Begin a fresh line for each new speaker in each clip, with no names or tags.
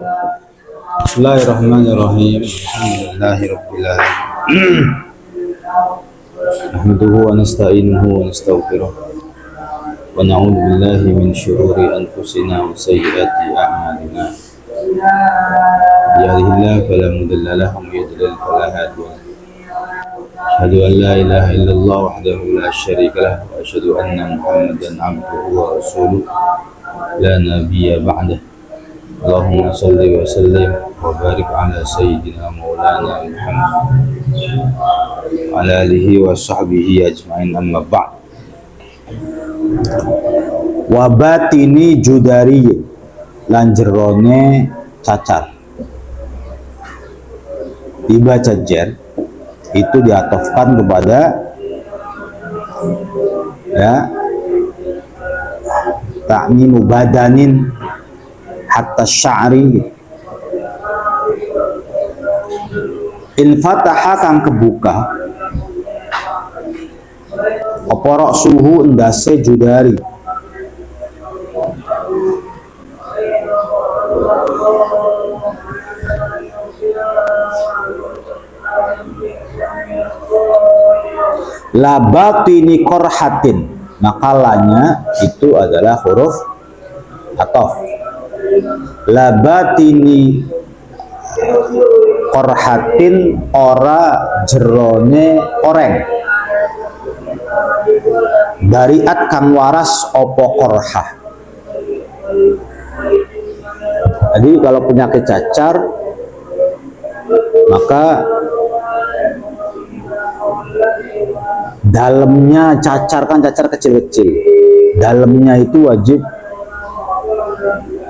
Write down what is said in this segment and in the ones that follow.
Bismillahirrahmanirrahim. Alhamdulillahirabbil alamin. Nahmaduhu wa nasta'inuhu wa nastaghfiruh. Wa na'udzu billahi min syururi anfusina wa sayyiati a'malina. Yahdihillahu fala mudilla lahu wa yudlil fala hadiya lahu. Asyhadu an la ilaha illallah wahdahu la syarika lahu wa asyhadu anna Muhammadan 'abduhu wa rasuluh la nabiyya ba'dahu. Allahumma salli wa sallim wa barik ala sayyidina maulana Muhammad wa ala alihi wa sahbihi ajma'in, amma ba'd. Wa batini judari lan jerone cacar. Dibaca jer itu diatofkan kepada ta'mimu badanin hatta sya'ri. In fataha kang kebuka oporok suhu endase judari. Labatini korhatin, makalanya itu adalah huruf atof. Labatini korhatin ora jerone oreng. Bariat kang waras opo korhah. Jadi kalau penyakit cacar, maka dalamnya cacar kan cacar kecil-kecil, dalamnya itu wajib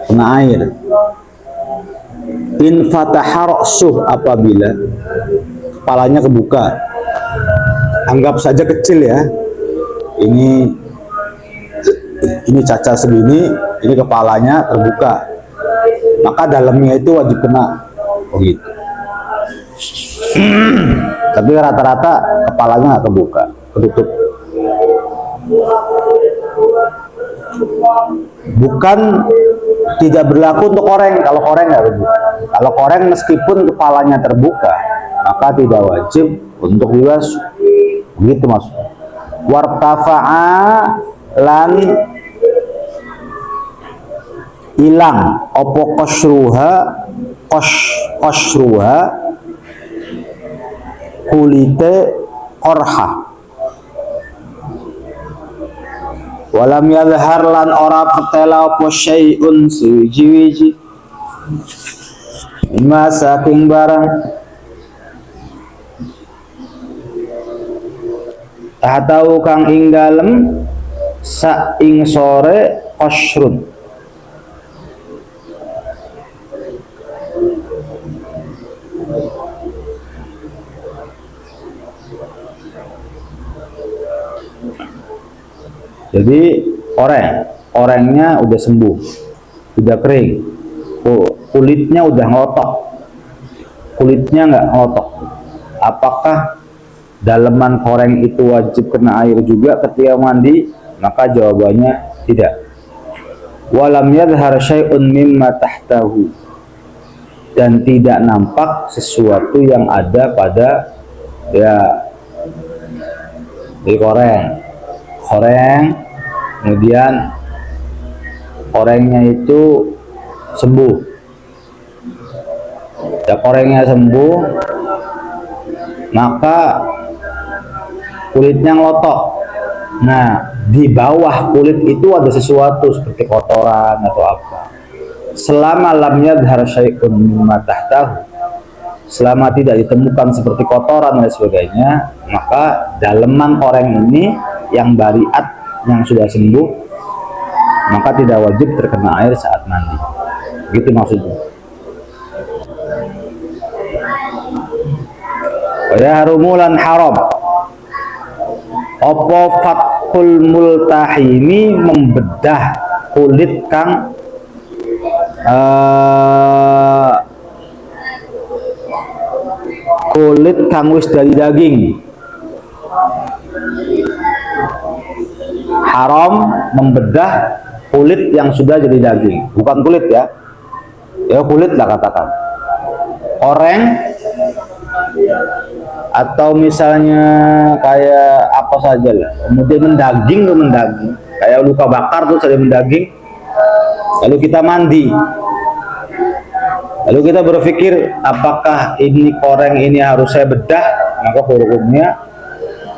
kena air. In fataha ra'suh, apabila kepalanya kebuka, anggap saja kecil ya, ini cacar segini, ini kepalanya terbuka, maka dalamnya itu wajib kena, begitu. Tapi rata-rata kepalanya nggak kebuka, ketutup. Bukan tidak berlaku untuk koreng. Kalau koreng nggak kebuka. Kalau koreng meskipun kepalanya terbuka, maka tidak wajib untuk dibasuh. Begitu maksudnya. Wartafa'a lan ilang opo kosruha kulite korha. Walam yadhar lan ora petela apa syai'un suwiji-wiji ima saking barang tahtau kang ing dalem sa ing sore qasrun. Jadi orangnya udah sembuh, udah kering, kulitnya udah ngelotok, kulitnya nggak ngelotok. Apakah daleman koreng itu wajib kena air juga ketika mandi? Maka jawabannya tidak. Walam yadhhar syai'un mimma tahtahu, dan tidak nampak sesuatu yang ada pada di koreng, kemudian korengnya itu sembuh. Ya, korengnya sembuh, maka kulitnya ngelotok. Nah, di bawah kulit itu ada sesuatu seperti kotoran atau apa. Selama lam yadhhar syai'un mimma tahtahu, selama tidak ditemukan seperti kotoran dan sebagainya, maka daleman koreng ini yang bariat, yang sudah sembuh, maka tidak wajib terkena air saat mandi. Gitu maksudnya. Ya harumulan haram opo fatkul multahimi, membedah kulit kang wis dari daging. Haram membedah kulit yang sudah jadi daging, bukan kulit ya, ya kulit lah katakan, koreng, atau misalnya kayak apa saja lah, kemudian mendaging tuh, mendaging kayak luka bakar tuh saya mendaging, lalu kita mandi, lalu kita berpikir apakah ini koreng ini harus saya bedah, maka hukumnya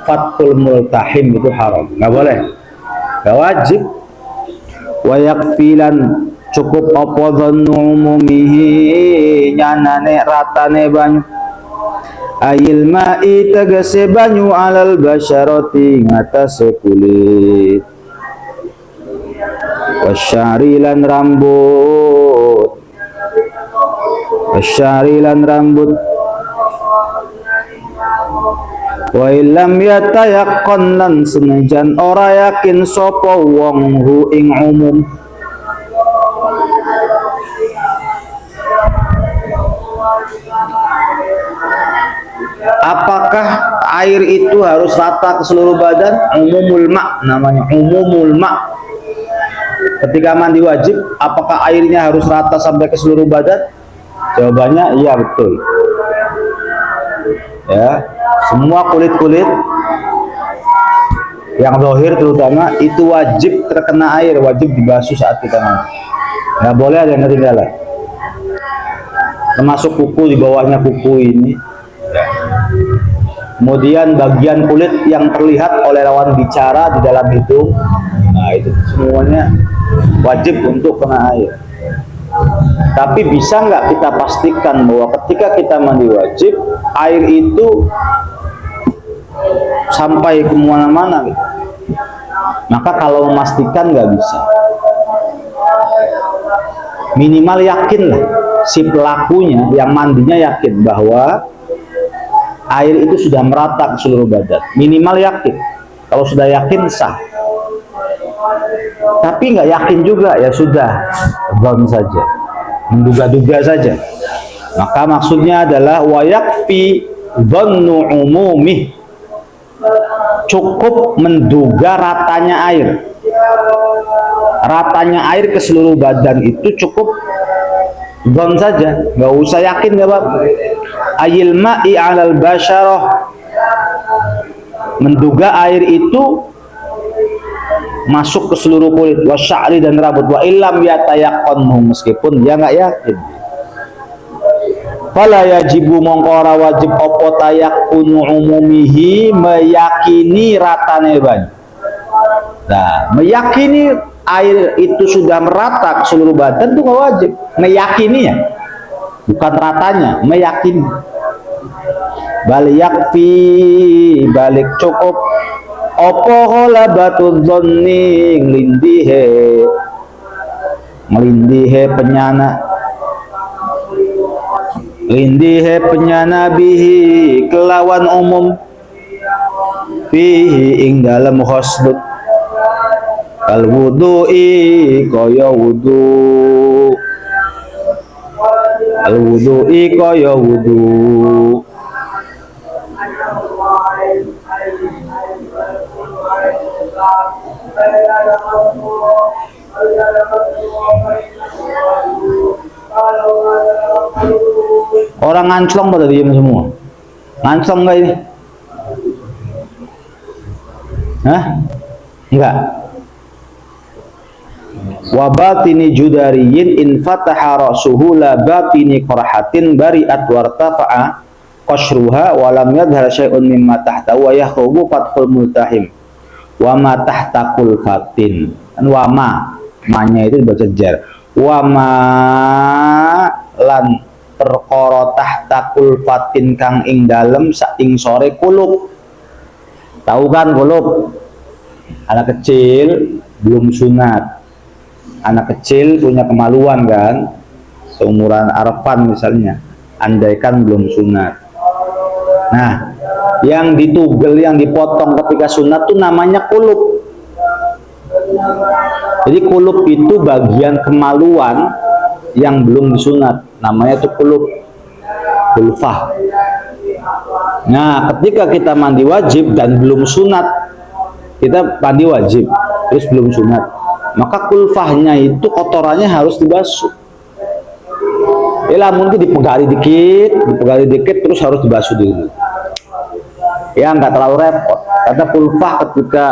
fathul multahim itu haram, nggak boleh, nggak wajib. Wa yakfilan cukup apa dhannu umumihi nyanane ratane banyu, ayil ma'i tegese banyu alal basyarati ngatasé kulit, wasyari lan rambut, wasyari lan rambut, wa illam yatayaqqan lan senajan ora yakin sapa wong hu ing umum, apakah air itu harus rata ke seluruh badan? Umumul ma' namanya, umumul ma'. Ketika mandi wajib, apakah airnya harus rata sampai ke seluruh badan? Jawabannya iya, betul. Ya, semua kulit-kulit yang zahir terutama itu wajib terkena air, wajib dibasuh saat kita mandi. Nggak boleh ada yang ketinggalan. Termasuk kuku, di bawahnya kuku ini. Kemudian bagian kulit yang terlihat oleh lawan bicara di dalam hidung, nah itu semuanya wajib untuk kena air. Tapi bisa nggak kita pastikan bahwa ketika kita mandi wajib, air itu sampai kemana-mana gitu? Maka kalau memastikan nggak bisa, minimal yakinlah si pelakunya yang mandinya yakin bahwa air itu sudah merata ke seluruh badan, minimal yakin. Kalau sudah yakin sah, tapi nggak yakin juga ya sudah, zon saja, menduga-duga saja. Maka maksudnya adalah wa yakfi dhannu umumih, cukup menduga ratanya air. Ratanya air ke seluruh badan itu cukup zon saja, nggak usah yakin, nggak apa-apa. Ayil ma'i alal basyarah, menduga air itu masuk ke seluruh kulit, wasya'ri dan rambut, wa illam yatayaqqanhu, meskipun dia nggak yakin. Fala yajibu mongko ora wajib apa tayaqqunu umumihi, meyakini ratane banyu. Nah, meyakini air itu sudah merata ke seluruh badan itu nggak wajib, meyakininya, bukan ratanya, meyakini. Bal yakfi, balik cukup apa ghalabatu dhanni, ngelindihe penyana bihi kelawan umum, fihi ing dalam khosbut, kal wudu'i kaya wudu, al wudu'i kaya wudu. Orang nganclong pada diam semua. Nganclong enggak ini? Hah? Enggak. Wa batini judariyin in fataha ra'suhu la batini qarhatin bari'at wartafa'a qashruha wa lam yadhhar syai'un mimma tahta wa yakhrubu fathul multahim wa ma tahta kulfatin. Wa ma-nya itu dibaca jar. Wa ma lan perkara tahta kulfatin kang ing dalem saing sore kulub. Tahu kan kulub? Anak kecil belum sunat, anak kecil punya kemaluan kan, seumuran Arfan misalnya, andaikan belum sunat. Nah, yang ditugel, yang dipotong ketika sunat tuh namanya kulub. Jadi kulub itu bagian kemaluan yang belum disunat, namanya itu kulub, kulfah. Nah, ketika kita mandi wajib dan belum sunat, kita mandi wajib terus belum sunat, maka kulfahnya itu kotorannya harus dibasuh. lamun dipegali dikit terus harus dibasuh dulu. Ya nggak terlalu repot, karena kulfah ketika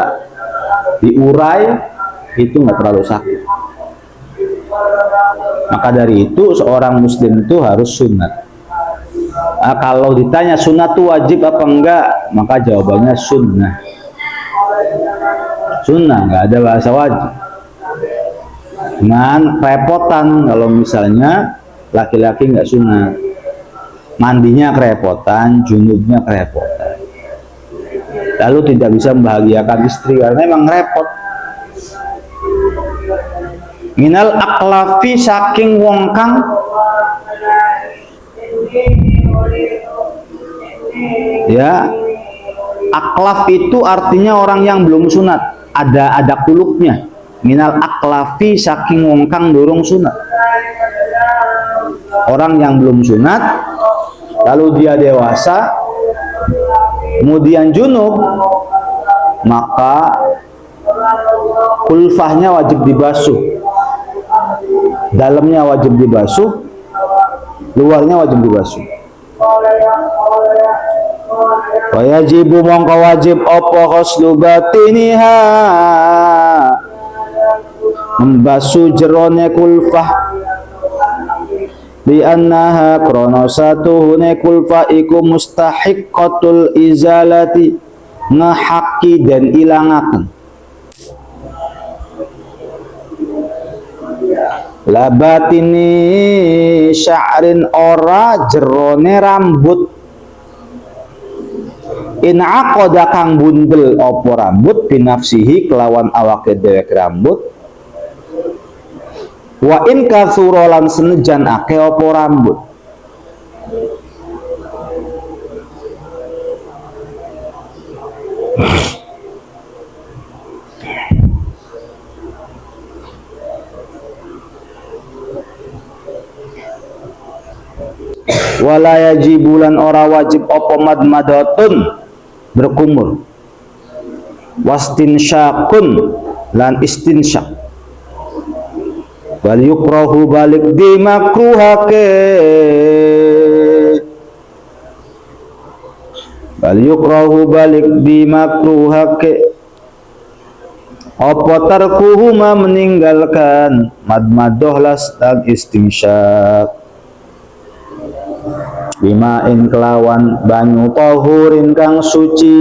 diurai itu nggak terlalu sakit. Maka dari itu seorang muslim itu harus sunat. Nah, kalau ditanya sunat itu wajib apa enggak, maka jawabannya sunnah. Sunnah, nggak ada bahasa wajib. Dengan repotan kalau misalnya laki-laki nggak sunat, mandinya kerepotan, junubnya kerepotan, lalu tidak bisa membahagiakan istri karena memang repot. Minal aklafi saking wong kang ya, aklaf itu artinya orang yang belum sunat, ada kulupnya. Minal aklafi saking wong kang durung sunat, orang yang belum sunat lalu dia dewasa kemudian junub, maka kulfahnya wajib dibasuh, dalamnya wajib dibasuh, luarnya wajib dibasuh. Wajibu mongko wajib apa ghuslu batiniha, membasuh jerone kulfah, bi annaha krono satuhune kulfah iku mustahiqqatul izalati, ngehaki dan ilangaken. Labatini sya'rin ora jerone rambut, in aqada kang bundel apa rambut binafsihi kelawan awake dewek rambut, wa in katsura lan senejan akeh apa rambut. Wala yajibulan ora wajib apa madmadatun berkumur, wastinsyakun lan istinsyak, wal yukrahu balik dimakruhake, wal yukrahu balik dimakruhake apa tarkuhuma meninggalkan madmadoh las dan istinsyak, bimain kelawan banyu tahurin kang suci.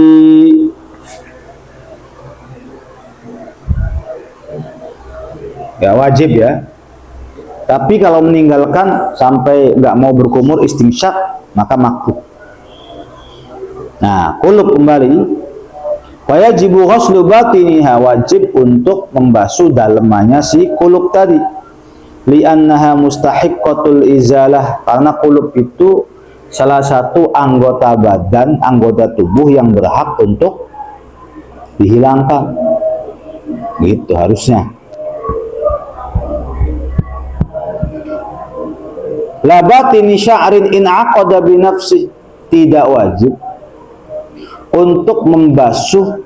Ya wajib ya, tapi kalau meninggalkan sampai nggak mau berkumur istinsyak maka makruh. Nah, kulub kembali, wajibu ghuslu batiniha, wajib untuk membasuh dalemannya si kulub tadi, li'annaha mustahiqqatul izalah, karena kulub itu salah satu anggota badan, anggota tubuh yang berhak untuk dihilangkan. Gitu harusnya. La batini sya'rin in aqada bi nafsi, tidak wajib untuk membasuh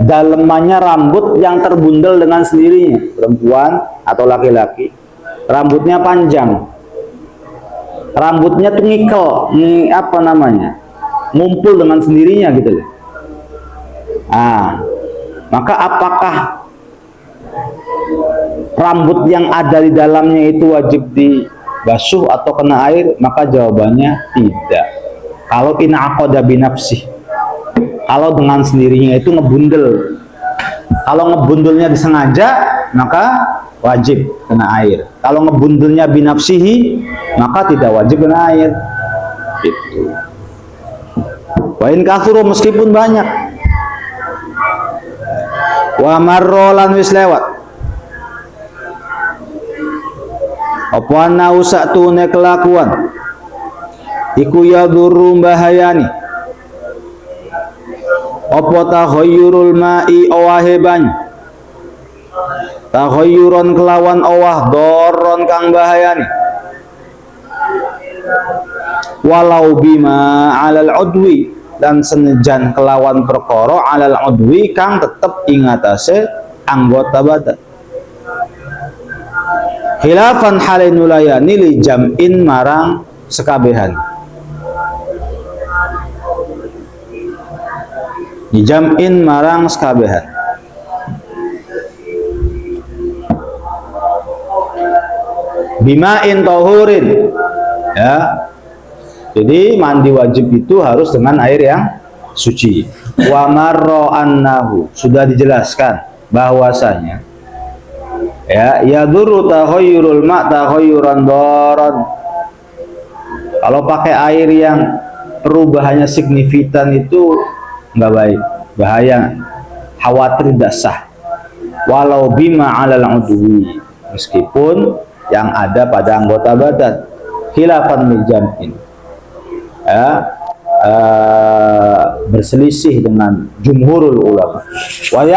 dalemannya rambut yang terbundel dengan sendirinya. Perempuan atau laki-laki rambutnya panjang, rambutnya tuh ngikel, apa namanya, ngumpul dengan sendirinya gitu loh. Maka apakah rambut yang ada di dalamnya itu wajib dibasuh atau kena air? Maka jawabannya tidak. Kalau in aqada binafsih, kalau dengan sendirinya itu ngebundel. Kalau ngebundelnya disengaja maka wajib kena air. Kalau ngebundelnya binafsihi maka tidak wajib kena air. Gitu. Wa in kathuru, meskipun banyak. Wa marrolan wis lewat. Apa ana usatune kelakuan iku yadurru bahayani. Apa takhayyurul ma'i owahe banyu, takhayyuron kelawan owah doron kang bahayani, walau bima alal udwi, dan senejan kelawan perkara alal udwi kang tetep ingatase anggota badan. khilafan halin nulayani li jam'in marang sekabehan. Di jam'in marang sekabehan. Bima'in tohurin, ya. Jadi mandi wajib itu harus dengan air yang suci. Wa marra annahu, sudah dijelaskan bahwasanya ya yadurru takhayyurul ma' takhayyuran daran. Kalau pakai air yang perubahannya signifikan itu nggak baik, bahaya, khawatir tidak sah. Walau bima 'alal udwi, meskipun yang ada pada anggota badan, khilafan li jam'in, ya, berselisih dengan jumhurul ulama. Wa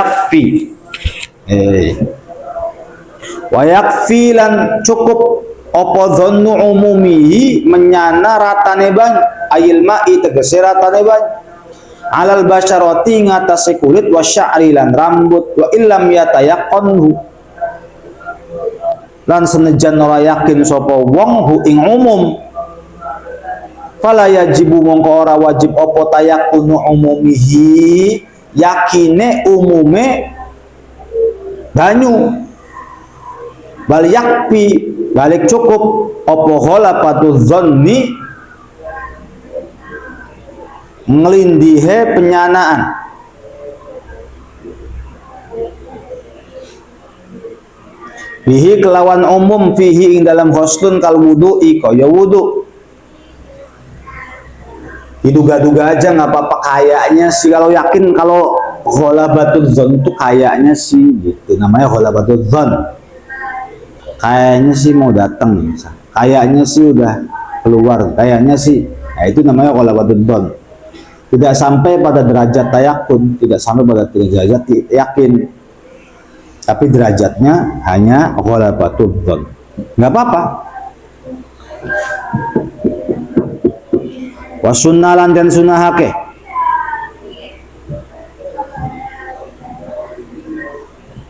yakfi lan cukup apa dhannu umumihi menyana ratane banyu, ayil ma'i tegese ratane banyu, alal basyarati ngatasi kulit, wa sya'ri lan rambut, wa illam yatayaqqanhu lan senajan ora yakin sapa wong hu ing umum, fala yajibu mongko ora wajib apa tayaqqunu umumihi, yakine umume banyu, bal yakfi balik cukup apa khalafatu dzanni ngelindihe penyanaan. Bihi kelawan umum fihi ing dalam ghuslun kal wudu'i kaya wudu. Diduga-duga aja nggak apa-apa, kayaknya sih, kalau yakin kalau ghalabatul dzan itu kayaknya sih gitu, namanya ghalabatul dzan. Kayaknya sih mau datang, kayaknya sih udah keluar, kayaknya sih. Nah, itu namanya ghalabatul dzan. Tidak sampai pada derajat tayakun, tidak sampai pada derajat yakin. Tapi derajatnya hanya ghalabatul dzan. Nggak apa-apa. Wa sunnalan dan sunahake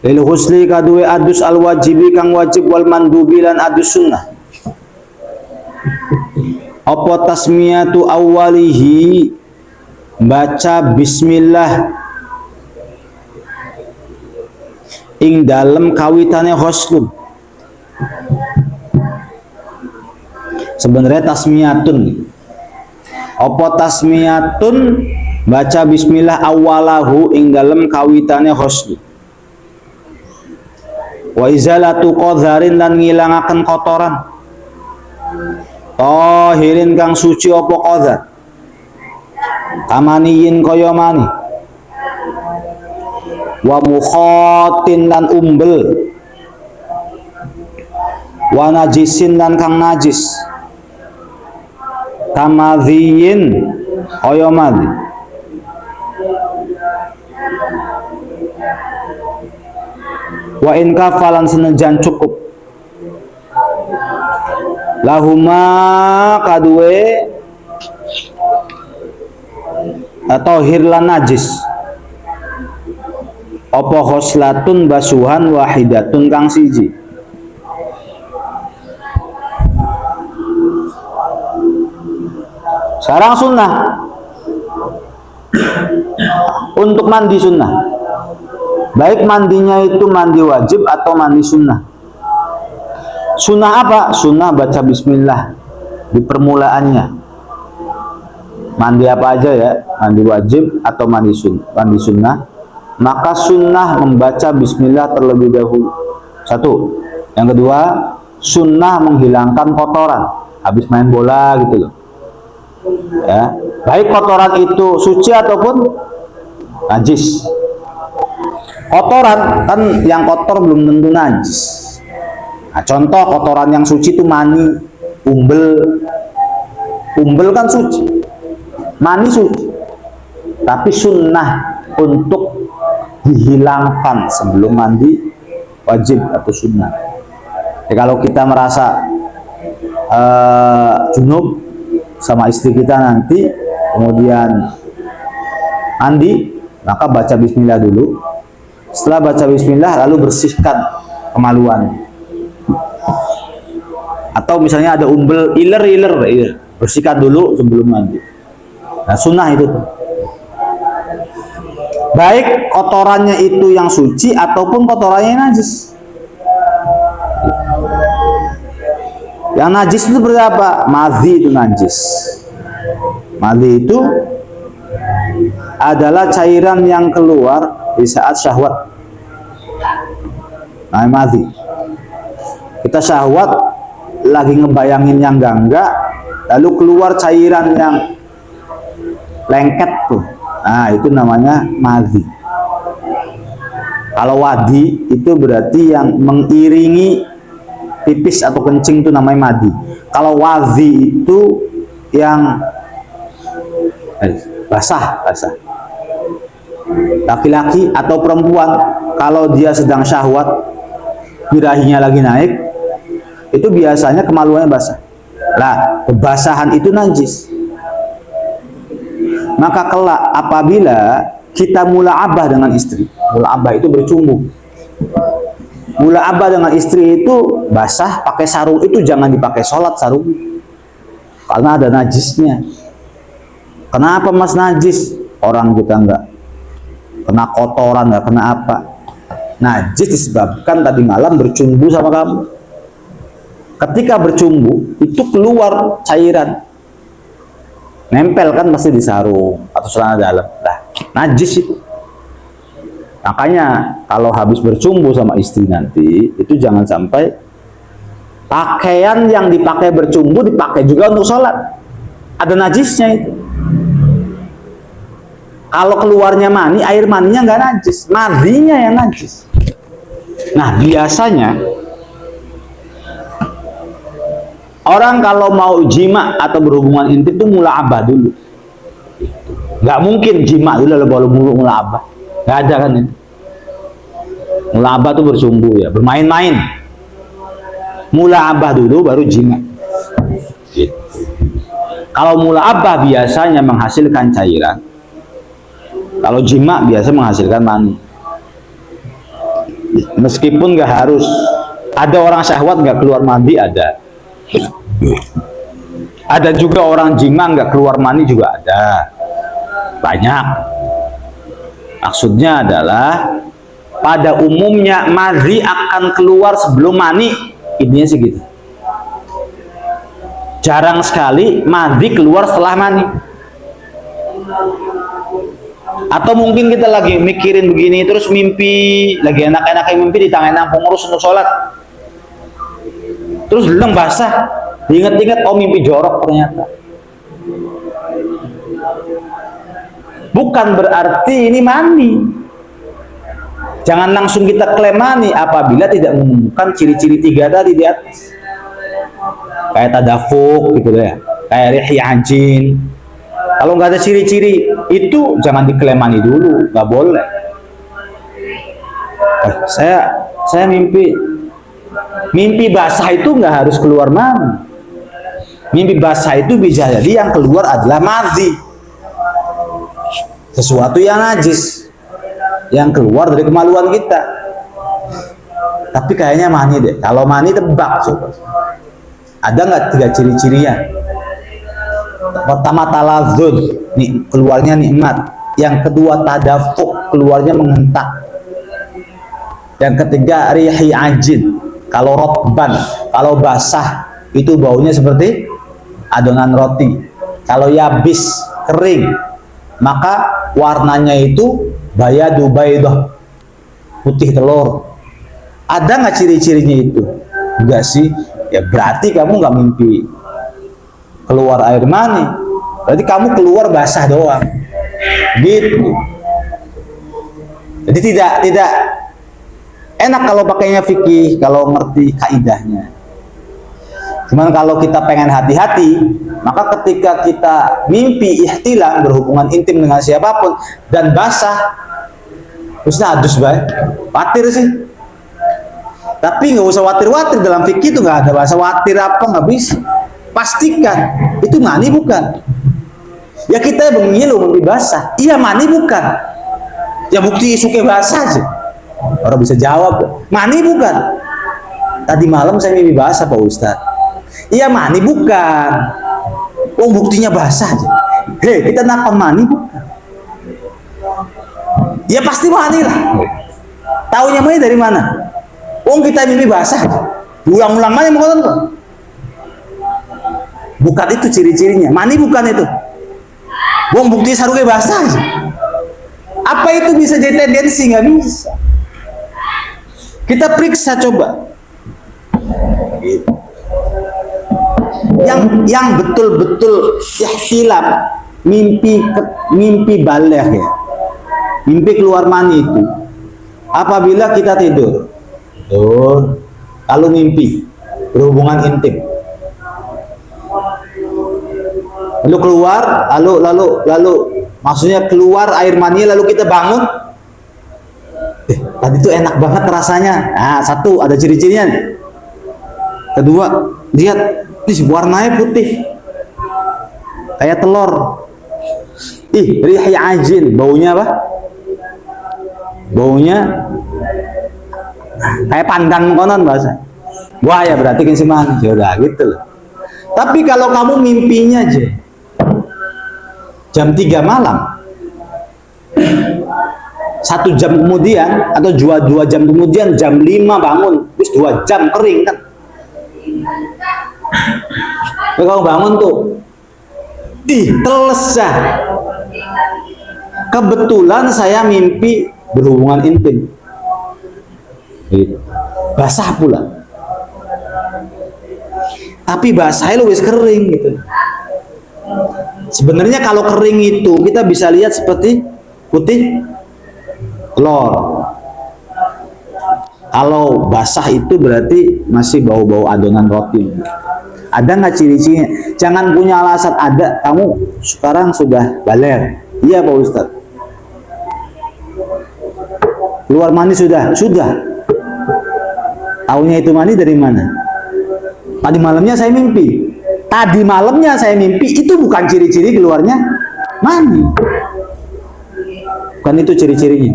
lil husli kaduwe adus al wajibi kang wajib, wal mandubi lan adus sunnah. Apa tasmiyatu awwalihi, baca bismillah ing dalem kawitane ghuslun. Sebenarnya tasmiyatun. Apa tasmiyatun, baca bismillah awalahu ing dalem kawitane ghusl. Wa izalatu qadharin lan ngilangaken kotoran. Tahirin kang suci apa qadhar. Kamaniyin kaya mani. Wa mukhatin lan umbel. Wa najisin lan kang najis. Kamadhiyin kaya madhi. Wa in kafalan senajan cukup lahuma kadue atau hirlan najis apa khoslatun basuhan wahidatun kang siji. Sekarang sunnah. Untuk mandi sunnah, baik mandinya itu mandi wajib atau mandi sunnah. Sunnah apa? Sunnah baca bismillah di permulaannya. Mandi apa aja ya, mandi wajib atau mandi sunnah, maka sunnah membaca bismillah terlebih dahulu. Satu. Yang kedua, sunnah menghilangkan kotoran habis main bola gitu loh. Ya, baik kotoran itu suci ataupun najis. Kotoran kan yang kotor belum tentu najis. Nah, contoh kotoran yang suci itu mani, umbel kan suci, mani suci, tapi sunnah untuk dihilangkan sebelum mandi wajib atau sunnah. Ya, kalau kita merasa junub sama istri kita nanti kemudian mandi, maka baca bismillah dulu. Setelah baca bismillah lalu bersihkan kemaluan. Atau misalnya ada umbel, iler, bersihkan dulu sebelum mandi. Nah, sunnah itu tuh. Baik kotorannya itu yang suci ataupun kotorannya yang najis. Yang najis itu berapa? Madhi itu najis. Madhi itu adalah cairan yang keluar di saat syahwat. Nah, madhi. Kita syahwat lagi ngebayangin yang enggak, lalu keluar cairan yang lengket tuh. Nah, itu namanya madhi. Kalau wadi itu berarti yang mengiringi pipis atau kencing itu namanya madhi. Kalau wadhi itu yang basah. Laki-laki atau perempuan kalau dia sedang syahwat, birahinya lagi naik, itu biasanya kemaluannya basah. Nah, kebasahan itu najis. Maka kelak apabila kita mula'abah dengan istri, mula'abah itu bercumbu. Mula'abah dengan istri itu basah, pakai sarung itu jangan dipakai sholat sarung, karena ada najisnya. Kenapa mas najis? Orang kita enggak kena kotoran, enggak kena apa. Najis disebabkan tadi malam bercumbu sama kamu. Ketika bercumbu itu keluar cairan, nempel kan pasti di sarung atau celana dalam. Nah, najis itu. Makanya kalau habis bercumbu sama istri nanti itu jangan sampai pakaian yang dipakai bercumbu dipakai juga untuk sholat. Ada najisnya itu. Kalau keluarnya mani, air maninya nggak najis, madhinya yang najis. Nah, biasanya orang kalau mau jima atau berhubungan intim itu mula'abah dulu. Nggak mungkin jima dulu lalu baru mula'abah. Nggak ada kan itu. Mula'abah itu bersumbu ya, bermain-main. Mula'abah dulu baru jima. Gitu. Kalau mula'abah biasanya menghasilkan cairan. Kalau jima biasa menghasilkan mani. Meskipun nggak harus. Ada orang syahwat nggak keluar mandi, ada. Ada juga orang jima nggak keluar mani juga ada. Banyak. Maksudnya adalah pada umumnya madhi akan keluar sebelum mani. Intinya segitu. Jarang sekali madhi keluar setelah mani. Atau mungkin kita lagi mikirin begini terus mimpi, lagi enak-enaknya mimpi di tangan pengurus untuk sholat, terus bilang basah, diingat-ingat oh mimpi jorok ternyata. Bukan berarti ini mani. Jangan langsung kita klaim mani apabila tidak menemukan ciri-ciri 3 tadi di atas. Kayak tadafuk gitu ya, kayak rihya anjin. Kalau nggak ada ciri-ciri itu jangan diklaim mani dulu, nggak boleh. Saya mimpi basah itu nggak harus keluar mani. Mimpi basah itu bisa jadi yang keluar adalah madhi, sesuatu yang najis yang keluar dari kemaluan kita. Tapi kayaknya mani deh. Kalau mani tebak, sobat. Ada nggak 3 ciri-cirinya? Pertama talazud, nih keluarnya nikmat. Yang kedua tadafuk, keluarnya menghentak. Yang ketiga rihi ajin, kalau rotban, kalau basah itu baunya seperti adonan roti. Kalau yabis, kering, maka warnanya itu bayadu baydah, putih telur. Ada nggak ciri-cirinya itu? Enggak sih. Ya berarti kamu nggak mimpi keluar air mani, berarti kamu keluar basah doang, gitu. Jadi tidak enak kalau pakainya fikih, kalau ngerti kaidahnya. Cuman kalau kita pengen hati-hati, maka ketika kita mimpi ihtilam berhubungan intim dengan siapapun dan basah, terus nadus baik, watir sih. Tapi nggak usah watir-watir, dalam fikih itu nggak ada bahasa watir apa, nggak bisa. Pastikan itu mani bukan. Ya kita begini loh mimpi basah. Iya mani bukan. Ya bukti suke basah sih. Orang bisa jawab. Mani bukan. tadi malam saya mimpi basah Pak Ustadz. Iya mani bukan. Oh buktinya basah aja. Hei, kita nakal mani bukan. Ya pasti mani lah. Taunya mani dari mana? Oh kita mimpi basah aja. Ulang-ulang mani mau nonton. Bukan itu ciri-cirinya. Mani bukan itu. Wong bukti sarungnya basah aja. Apa itu bisa jadi tendensi? Nggak bisa. Kita periksa coba. Yang betul-betul ihtilaf, mimpi baligh ya. Mimpi keluar mani itu apabila kita tidur. Lalu mimpi berhubungan intim. Lalu keluar, lalu maksudnya keluar air mani lalu kita bangun. Tadi itu enak banget rasanya. Nah, satu ada ciri-cirinya. Kedua, lihat warnanya putih. Kayak telur. Rihi ajin, baunya apa? Baunya kayak pandan konon bahasa. Wah ya berarti kan semangat. Ya udah gitu loh. Tapi kalau kamu mimpinya aja jam 3 malam, 1 jam kemudian atau 2 jam kemudian jam 5 bangun, terus 2 jam kering kan. Kalau bangun tuh, telesah. Kebetulan saya mimpi berhubungan intim. Gitu. Basah pula. Tapi basahnya lu wis kering gitu. Sebenarnya kalau kering itu kita bisa lihat seperti putih telur. Kalau basah itu berarti masih bau-bau adonan roti. Ada nggak ciri-cirinya? Jangan punya alasan ada. Kamu sekarang sudah baligh. Iya Pak Ustadz. Keluar mani sudah. Taunya itu mani dari mana? Tadi malamnya saya mimpi. Itu bukan ciri-ciri keluarnya mani. Bukan itu ciri-cirinya.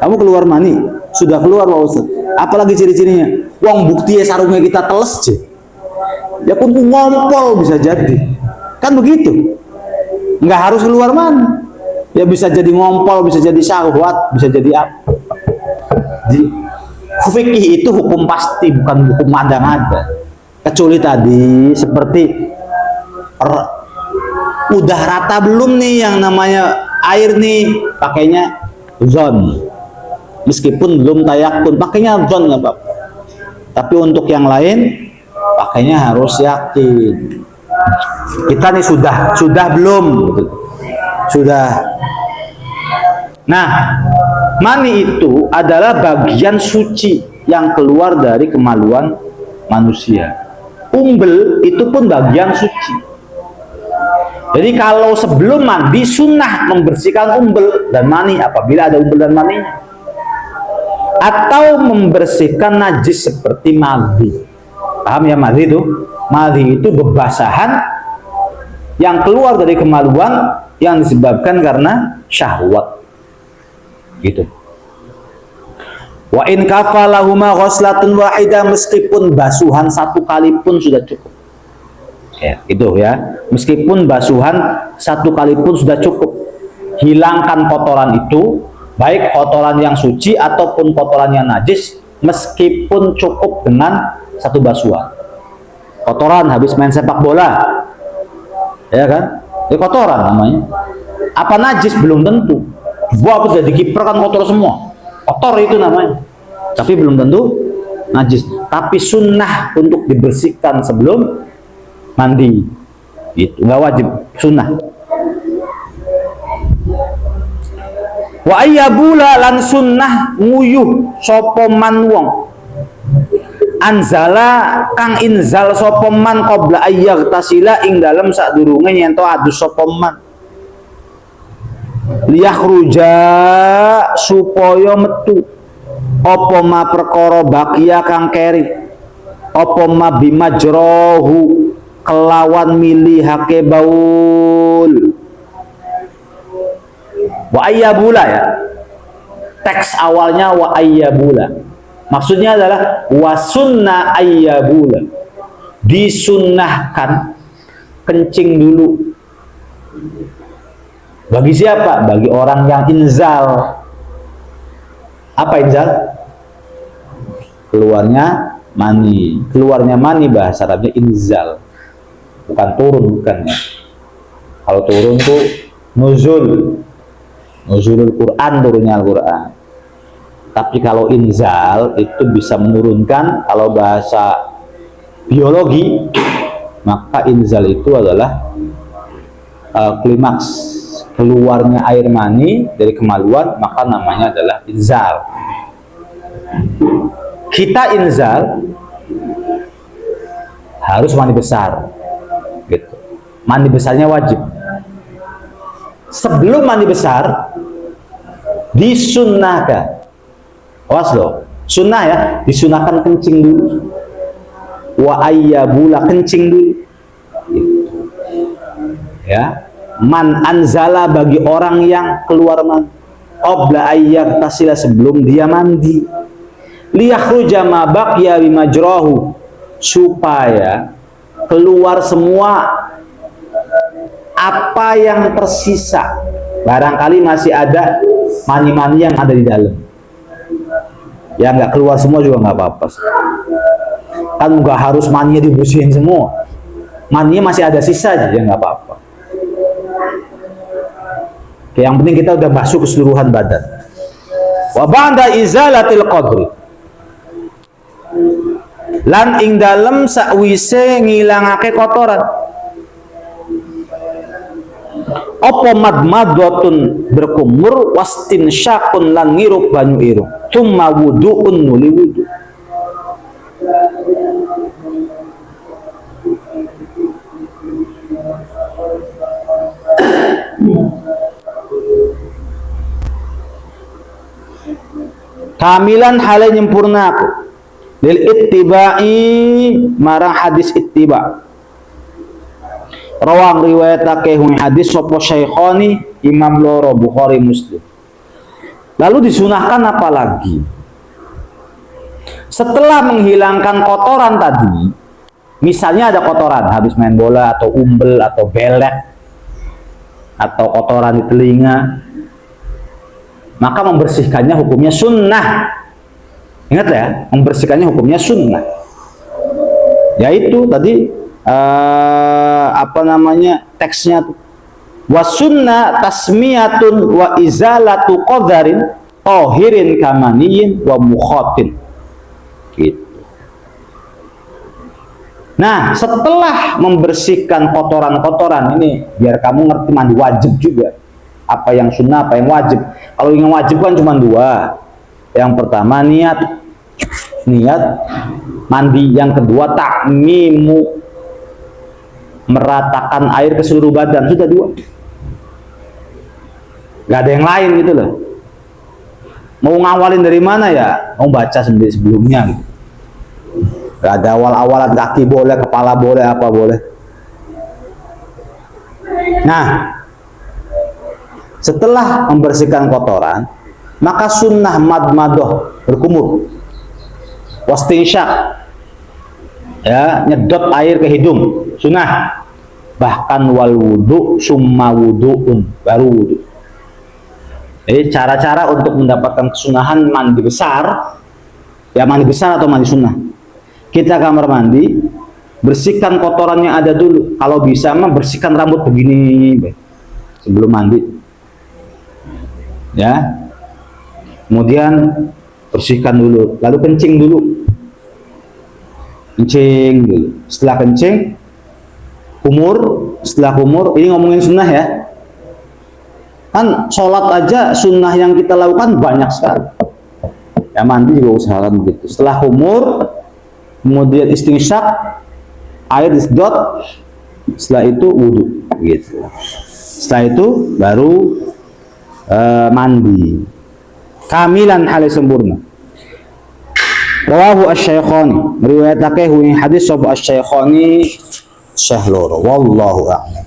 Kamu keluar mani, sudah keluar Pak Ustadz. Apalagi ciri-cirinya? Wong bukti sarungnya kita teles je. Ya pun ngompol bisa jadi. Kan begitu. Nggak harus keluar mani. Ya bisa jadi ngompol, bisa jadi syahwat, bisa jadi apa. Fikih itu hukum pasti, bukan hukum ada-ada. Kecuali tadi seperti udah rata belum nih yang namanya air nih, pakainya zon. Meskipun belum tayakun, pakainya zon nggak apa-apa. Tapi untuk yang lain pakainya harus yakin. Kita nih sudah belum? Sudah. Nah, mani itu adalah bagian suci yang keluar dari kemaluan manusia. Umbel itu pun bagian suci. Jadi kalau sebelum mandi sunnah membersihkan umbel dan mani apabila ada umbel dan maninya. Atau membersihkan najis seperti madhi. Paham ya madhi itu? Madhi itu bebasahan yang keluar dari kemaluan yang disebabkan karena syahwat. Gitu. Wa in kafalahuma ghuslatun wahidah, meskipun basuhan satu kali pun sudah cukup. Ya, itu ya. Meskipun basuhan satu kali pun sudah cukup. Hilangkan kotoran itu, baik kotoran yang suci ataupun kotoran yang najis, meskipun cukup dengan satu basuhan. Kotoran habis main sepak bola, ya kan? Itu kotoran namanya. Apa najis belum tentu. Gua aku jadi kiper kan kotor semua. Kotor itu namanya. Tapi belum tentu najis. Tapi sunnah untuk dibersihkan sebelum mandi. Itu nggak wajib, sunnah. Wa ayyabula lan sunnah nguyuh sapa man wong. Anzala kang inzal sapa man qabla ayyagtasila ing dalem sadurunge nyento adus sapa man. Liyakhruja supaya metu apa ma perkara bakia kang keri apa ma bimajrohu kelawan milihake baul. Wa ayyabula ya, teks awalnya wa ayyabula, Maksudnya adalah wasunna ayyabula, disunnahkan kencing dulu. Bagi siapa? Bagi orang yang inzal. Apa inzal? Keluarnya mani. Keluarnya mani bahasa Arabnya inzal. Bukan turun, bukan ya. Kalau turun tuh nuzul. Nuzulul Quran, turunnya Al-Quran. Tapi kalau inzal itu bisa menurunkan, kalau bahasa biologi, maka inzal itu adalah klimaks keluarnya air mani dari kemaluan, maka namanya adalah inzal. Kita inzal harus mandi besar, gitu. Mandi besarnya wajib. Sebelum mandi besar disunnahkan. Awas loh, sunnah ya, disunahkan kencing dulu. Wa ayyabula, kencing dulu. Gitu. Ya, man anzala, bagi orang yang keluar mandi. Qabla ayyagtasila, sebelum dia mandi. Liyakhruja ma baqiya bimajrahu, supaya keluar semua apa yang tersisa. Barangkali masih ada mani-mani yang ada di dalam. Ya nggak keluar semua juga nggak apa-apa. Kan nggak harus maninya dibersihin semua. Maninya masih ada sisa aja, ya nggak apa-apa. Oke, yang penting kita udah masuk keseluruhan badan. Wa ba'da izalatil qadri, lan ing dalem sakwise ngilangake kotoran. Apa madmadatun, berkumur, wastin syakun, lan ngirup banyu irung, thumma wudu'un, nuli wudu. Kamilan hale nyempurnaku lil ittiba'i, marang hadis ittiba'. Rawang riwayatake hadis sapa Syaikhani, Imam loro, Bukhari Muslim. Lalu disunahkan apa lagi? Setelah menghilangkan kotoran tadi, misalnya ada kotoran habis main bola atau umbel atau belek atau kotoran di telinga, maka membersihkannya hukumnya sunnah. Ingat ya, membersihkannya hukumnya sunnah. Yaitu tadi teksnya tuh, wa sunnah tasmiyatun wa izalatu qadharin tahirin kamaniyin wa mukhatin, gitu. Nah, setelah membersihkan kotoran-kotoran ini, biar kamu ngerti mandi wajib juga, apa yang sunnah, apa yang wajib. Kalau yang wajib kan cuma dua. Yang pertama niat mandi, yang kedua takmimu, meratakan air ke seluruh badan. Sudah dua, gak ada yang lain gitu loh. Mau ngawalin dari mana ya, mau baca sendiri sebelumnya gitu. Gak ada awal-awalan, kaki boleh, kepala boleh, apa boleh. Nah, setelah membersihkan kotoran, maka sunnah madmadoh, berkumur, wastinsyak, ya, nyedot air ke hidung, sunnah. Bahkan wal wudu summa wudu'un, baru wudu. Jadi cara-cara untuk mendapatkan kesunahan mandi besar, ya mandi besar atau mandi sunnah. Kita kamar mandi, bersihkan kotoran yang ada dulu. Kalau bisa mah bersihkan rambut begini sebelum mandi, ya. Kemudian bersihkan dulu, lalu kencing dulu. Kencing dulu. Setelah kencing, kumur. Setelah kumur, ini ngomongin sunnah ya. Kan sholat aja sunnah yang kita lakukan banyak sekali. Ya mandi juga usahakan begitu. Setelah kumur, kemudian istinsyak, air disedot. Setelah itu wudhu, gitu. Setelah itu baru mandi. Kamilan hal sempurna. Rawahu asy-Syaikhani, riwayatake hadis sahih asy-Syaikhani Syekh loro, wallahu a'lam.